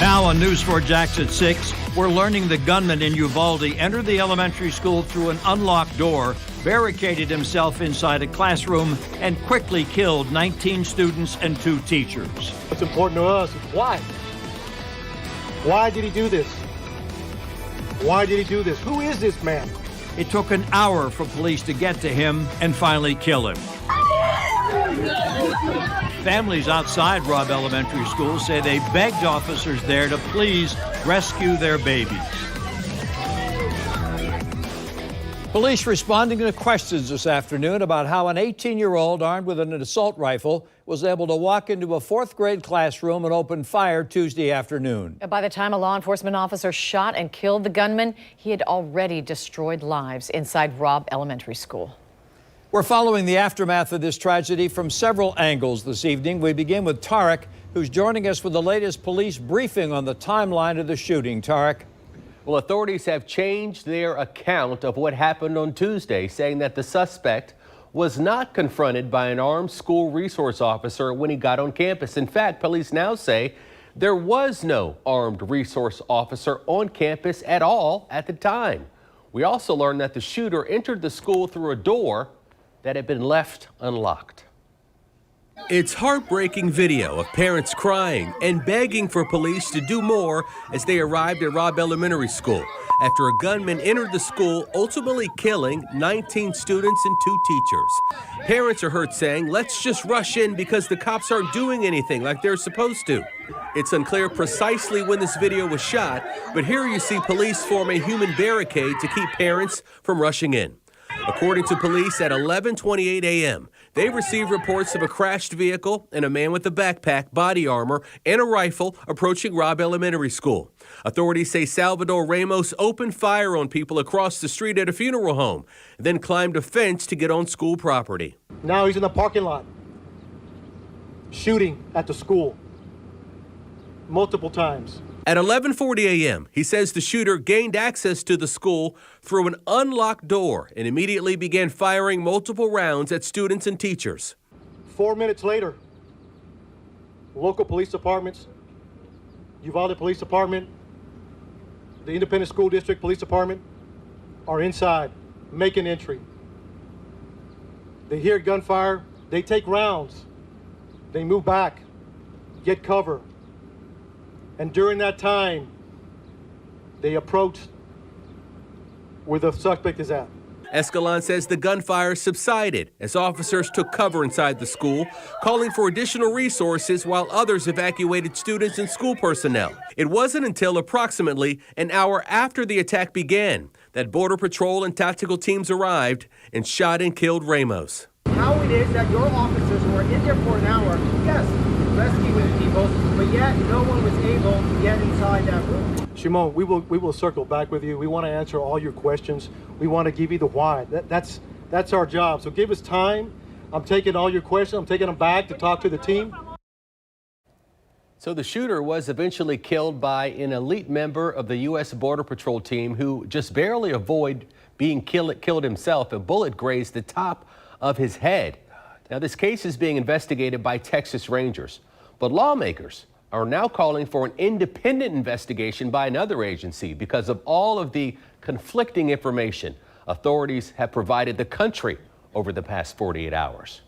Now on News 4 Jax at 6, we're learning the gunman in Uvalde entered the elementary school through an unlocked door, barricaded himself inside a classroom, and quickly killed 19 students and 2 teachers. What's important to us is why? Why did he do this? Why did he do this? Who is this man? It took an hour for police to get to him and finally kill him. Families outside Robb Elementary School say they begged officers there to please rescue their babies. Police responding to questions this afternoon about how an 18-year-old armed with an assault rifle was able to walk into a 4th grade classroom and open fire Tuesday afternoon. By the time a law enforcement officer shot and killed the gunman, he had already destroyed lives inside Robb Elementary School. We're following the aftermath of this tragedy from several angles this evening. We begin with Tarek, who's joining us with the latest police briefing on the timeline of the shooting. Tarek. Well, authorities have changed their account of what happened on Tuesday, saying that the suspect was not confronted by an armed school resource officer when he got on campus. In fact, police now say there was no armed resource officer on campus at all at the time. We also learned that the shooter entered the school through a door that had been left unlocked. It's heartbreaking video of parents crying and begging for police to do more as they arrived at Robb Elementary School after a gunman entered the school, ultimately killing 19 students and 2 teachers. Parents are heard saying, "Let's just rush in because the cops aren't doing anything like they're supposed to." It's unclear precisely when this video was shot, but here you see police form a human barricade to keep parents from rushing in. According to police, at 11:28 a.m., they received reports of a crashed vehicle and a man with a backpack, body armor, and a rifle approaching Robb Elementary School. Authorities say Salvador Ramos opened fire on people across the street at a funeral home, then climbed a fence to get on school property. Now he's in the parking lot, shooting at the school multiple times. At 11:40 a.m., he says the shooter gained access to the school through an unlocked door and immediately began firing multiple rounds at students and teachers. 4 minutes later, local police departments, Uvalde Police Department, the Independent School District Police Department are inside, making entry. They hear gunfire, they take rounds, they move back, get cover. And during that time, they approach where the suspect is at. Escalon says the gunfire subsided as officers took cover inside the school, calling for additional resources while others evacuated students and school personnel. It wasn't until approximately an hour after the attack began that Border Patrol and tactical teams arrived and shot and killed Ramos. How it is that your officers were in there for an hour, yes, rescuing people, but yet no one was able to get inside that room. Shimon, we will circle back with you. We want to answer all your questions. We want to give you the why. That's our job. So give us time. I'm taking all your questions. I'm taking them back to talk to the team. So the shooter was eventually killed by an elite member of the U.S. Border Patrol team who just barely avoided being killed himself. A bullet grazed the top of his head. Now, this case is being investigated by Texas Rangers, but lawmakers are now calling for an independent investigation by another agency because of all of the conflicting information authorities have provided the country over the past 48 hours.